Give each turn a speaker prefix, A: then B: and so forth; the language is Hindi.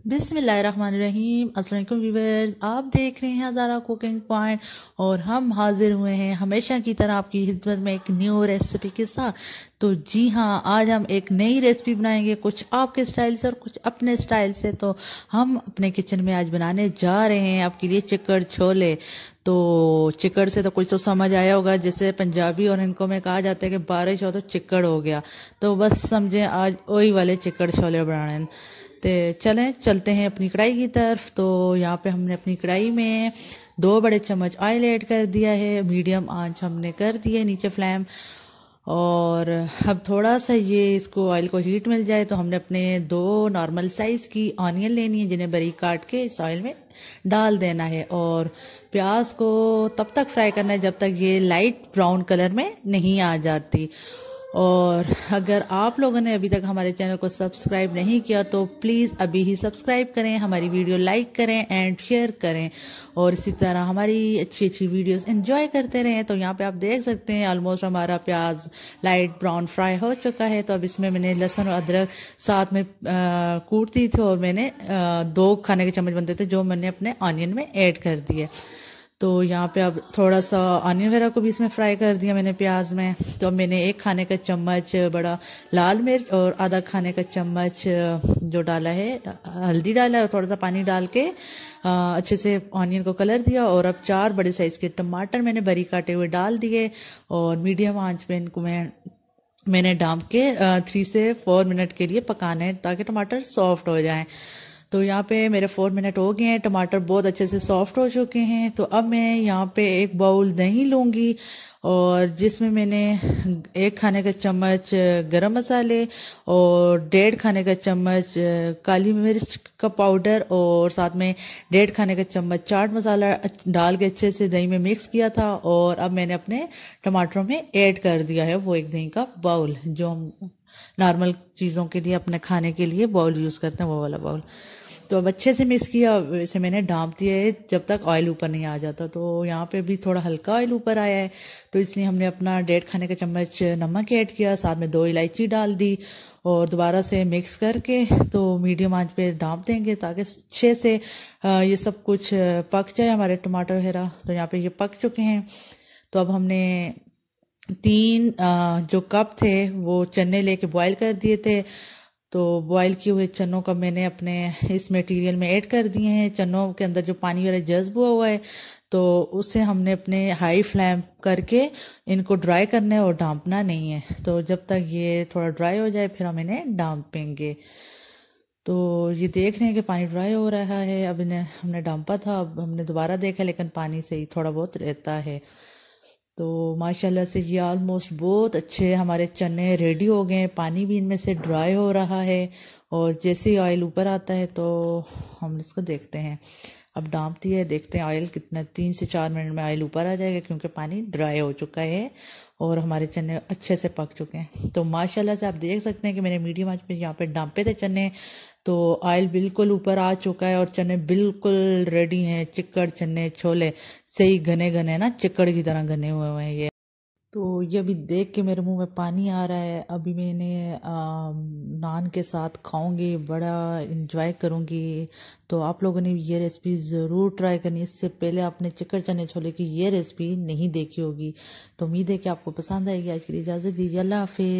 A: बिस्मिल्लाहिर्रहमानिर्रहीम। अस्सलाम वालेकुम व्यूअर्स, आप देख रहे हैं हज़ारा कुकिंग पॉइंट और हम हाजिर हुए हैं हमेशा की तरह आपकी खिदमत में एक न्यू रेसिपी के साथ। तो जी हाँ, आज हम एक नई रेसिपी बनाएंगे, कुछ आपके स्टाइल से और कुछ अपने स्टाइल से। तो हम अपने किचन में आज बनाने जा रहे हैं आपके लिए चिकड़ छोले। तो चिकड़ से तो कुछ तो समझ आया होगा, जैसे पंजाबी और इनको में कहा जाता है कि बारिश हो तो चिकड़ हो गया, तो बस समझें आज वही वाले चिकड़ छोले बनाने हैं। तो चलते हैं अपनी कढ़ाई की तरफ। तो यहाँ पे हमने अपनी कढ़ाई में 2 बड़े चम्मच ऑयल ऐड कर दिया है, मीडियम आंच हमने कर दी है नीचे फ्लेम। और अब थोड़ा सा ये इसको ऑयल को हीट मिल जाए तो हमने अपने 2 नॉर्मल साइज की ऑनियन लेनी है, जिन्हें बारीक काट के इस ऑयल में डाल देना है। और प्याज को तब तक फ्राई करना है जब तक ये लाइट ब्राउन कलर में नहीं आ जाती। और अगर आप लोगों ने अभी तक हमारे चैनल को सब्सक्राइब नहीं किया तो प्लीज़ अभी ही सब्सक्राइब करें, हमारी वीडियो लाइक करें एंड शेयर करें, और इसी तरह हमारी अच्छी अच्छी वीडियोस एंजॉय करते रहें। तो यहाँ पे आप देख सकते हैं ऑलमोस्ट हमारा प्याज लाइट ब्राउन फ्राई हो चुका है। तो अब इसमें मैंने लहसुन और अदरक साथ में कूट दी थी और मैंने 2 खाने के चम्मच बनते थे जो मैंने अपने ऑनियन में ऐड कर दिए। तो यहाँ पे अब थोड़ा सा ऑनियन वगैरह को भी इसमें फ्राई कर दिया मैंने प्याज में। तो अब मैंने 1 खाने का चम्मच बड़ा लाल मिर्च और आधा खाने का चम्मच जो डाला है हल्दी डाला है, और थोड़ा सा पानी डाल के अच्छे से ऑनियन को कलर दिया। और अब 4 बड़े साइज के टमाटर मैंने बारीक काटे हुए डाल दिए और मीडियम आंच पे इनको मैंने डाम के 3 से 4 मिनट के लिए पकाना है ताकि टमाटर सॉफ्ट हो जाएं। तो यहाँ पे मेरे 4 मिनट हो गए हैं, टमाटर बहुत अच्छे से सॉफ्ट हो चुके हैं। तो अब मैं यहाँ पे 1 बाउल दही लूँगी और जिसमें मैंने 1 खाने का चम्मच गरम मसाले और 1.5 खाने का चम्मच काली मिर्च का पाउडर और साथ में 1.5 खाने का चम्मच चाट मसाला डाल के अच्छे से दही में मिक्स किया था। और अब मैंने अपने टमाटरों में ऐड कर दिया है वो 1 दही का बाउल, जो हम नॉर्मल चीज़ों के लिए अपने खाने के लिए बाउल यूज़ करते हैं, वो वाला बाउल। तो अब अच्छे से मिक्स किया, इसे मैंने ढाँप दिया है जब तक ऑयल ऊपर नहीं आ जाता। तो यहाँ पे भी थोड़ा हल्का ऑयल ऊपर आया है, तो इसलिए हमने अपना 1.5 खाने का चम्मच नमक ऐड किया, साथ में 2 इलायची डाल दी और दोबारा से मिक्स करके तो मीडियम आंच पे ढाँप देंगे ताकि अच्छे से ये सब कुछ पक जाए हमारे टमाटर वगैरह। तो यहाँ पे ये पक चुके हैं। तो अब हमने 3 जो कप थे वो चने लेके बॉईल कर दिए थे। तो बॉईल किए हुए चनों का मैंने अपने इस मटेरियल में ऐड कर दिए हैं। चनों के अंदर जो पानी वगैरह जज्ब हुआ है तो उसे हमने अपने हाई फ्लेम करके इनको ड्राई करना है और ढाँपना नहीं है। तो जब तक ये थोड़ा ड्राई हो जाए फिर हम इन्हें ढाँपेंगे। तो ये देख रहे हैं कि पानी ड्राई हो रहा है। अब इन्हें हमने ढाँपा था, अब हमने दोबारा देखा लेकिन पानी से ही थोड़ा बहुत रहता है। तो माशाल्लाह से ये ऑलमोस्ट बहुत अच्छे हमारे चने रेडी हो गए हैं, पानी भी इनमें से ड्राई हो रहा है। और जैसे ही ऑयल ऊपर आता है तो हम इसको देखते हैं। अब डांपती है, देखते हैं ऑयल कितना, 3 से 4 मिनट में ऑयल ऊपर आ जाएगा क्योंकि पानी ड्राई हो चुका है और हमारे चने अच्छे से पक चुके हैं। तो माशाल्लाह से आप देख सकते हैं कि मैंने मीडियम आंच पे यहाँ पे डांपे थे चने, तो ऑयल बिल्कुल ऊपर आ चुका है और चने बिल्कुल रेडी हैं। चिकड़ चने छोले सही घने घने ना, चिकड़ की तरह घने हुए हैं ये। तो ये अभी देख के मेरे मुंह में पानी आ रहा है। अभी मैं इन्हें नान के साथ खाऊंगी, बड़ा इंजॉय करूंगी। तो आप लोगों ने ये रेसिपी ज़रूर ट्राई करनी, इससे पहले आपने चिकन चने छोले की ये रेसिपी नहीं देखी होगी। तो उम्मीद है कि आपको पसंद आएगी। आज के लिए इजाज़त दीजिए, अल्लाह हाफिज़।